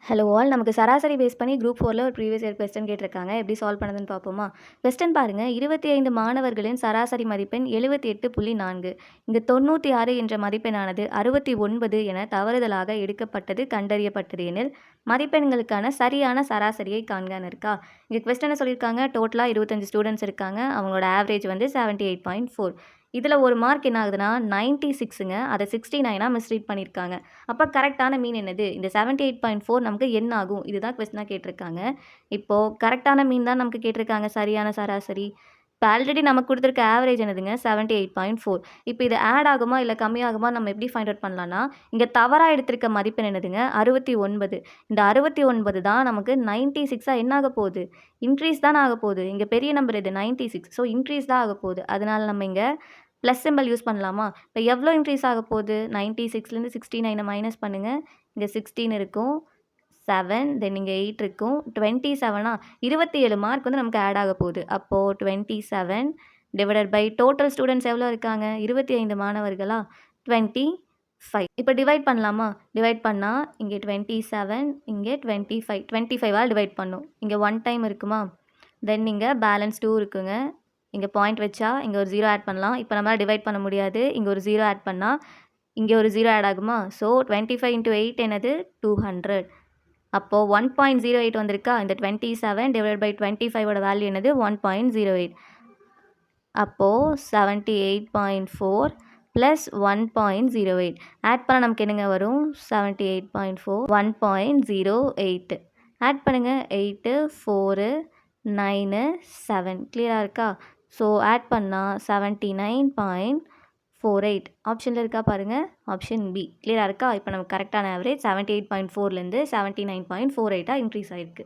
Hello all நமக்கு சராசரி base பண்ணி குரூப் 4ல ஒரு ப்ரீவியஸ் இயர் கொஸ்டின் கேட்டிருக்காங்க. எப்படி சால்வ் பண்ணதுன்னு பார்ப்போமா? கொஸ்டின் பாருங்க. 25 மாணவர்களின் சராசரி மதிப்பெண் 78.4. இங்கு 96 என்ற மதிப்பெண்ணானது 69 என தவறுதலாக எடுக்கப்பட்டது கண்டறியப்பட்டது எனில் மதிப்பெண்களுக்கான சரியான சராசரியை காண்கன்னு இருக்கா. இங்கே கொஸ்டினை சொல்லியிருக்காங்க. டோட்டலாக 25 ஸ்டூடெண்ட்ஸ் இருக்காங்க. அவங்களோட ஆவரேஜ் வந்து 78.4. இதில் ஒரு மார்க் என்ன ஆகுதுன்னா 96ங்க. அதை 69ஆக மிஸ்ரீட் பண்ணியிருக்காங்க. அப்போ கரெக்டான மீன் என்னது? இந்த 78.4 நமக்கு என்ன ஆகும்? இதுதான் கொஸ்டினாக கேட்டிருக்காங்க. இப்போது கரெக்டான மீன் தான் நமக்கு கேட்டிருக்காங்க, சரியான சராசரி. இப்போ ஆல்ரெடி நமக்கு கொடுத்துருக்க ஆவரேஜ் என்னதுங்க? 78.4. இப்போ இது ஆட் ஆகுமா இல்லை கம்மியாகுமா நம்ம எப்படி ஃபைண்ட் அவுட் பண்ணலான்னா, இங்கே தவறாக எடுத்திருக்க மதிப்பெண் என்னதுங்க? 69. இந்த 69 தான் நமக்கு 96ஆக என்ன ஆக போகுது? இன்க்ரீஸ் தான் ஆக போகுது. இங்கே பெரிய நம்பர் இது 96. ஸோ இன்க்ரீஸ் தான் ஆக போகுது. அதனால நம்ம இங்கே ப்ளஸ் சிம்பிள் யூஸ் பண்ணலாமா? இப்போ எவ்வளோ இன்க்ரீஸ் ஆக போகுது? 96லேருந்து 69 மைனஸ் பண்ணுங்கள். இங்கே 16 இருக்கும், 7, தென் இங்கே 8 இருக்கும், 27 27 மார்க் வந்து நமக்கு ஆட் ஆக போகுது. அப்போது 27 டிவைடட் பை டோட்டல் ஸ்டூடெண்ட்ஸ் எவ்வளோ இருக்காங்க? 25 மாணவர்களா? 25. இப்போ டிவைட் பண்ணலாமா? டிவைட் பண்ணால் இங்கே 27, இங்கே 25. 25ஆல் டிவைட் பண்ணும். இங்கே 1 டைம் இருக்குமா? தென் இங்கே பேலன்ஸ் 2 இருக்குங்க. இங்கே பாயிண்ட் வச்சா இங்கே ஒரு 0 ஆட் பண்ணலாம். இப்போ நம்மளால் டிவைட் பண்ண முடியாது. இங்கே ஒரு 0 ஆட் பண்ணால் இங்கே ஒரு 0 ஆட் ஆகுமா? ஸோ 25 × 8 என்னது? 200. அப்போது 1.08 வந்திருக்கா? இந்த 27 டிவைட் பை 25ஓட வேல்யூ என்னது? 1.08. அப்போது 78.4 ப்ளஸ் 1.08 ஆட் பண்ணால் நமக்கு என்னங்க வரும்? 78.4 1.08 ஆட் பண்ணுங்கள். 8 4 9 7 கிளியராக இருக்கா? ஸோ ஆட் பண்ணால் 79.48 ஆப்ஷனில் இருக்கா பாருங்கள். ஆப்ஷன் பி கிளியராக இருக்கா? இப்போ நமக்கு கரெக்டான ஆவரேஜ் 78.4லேருந்து 79.48 இன்க்ரீஸ் ஆகிருக்கு.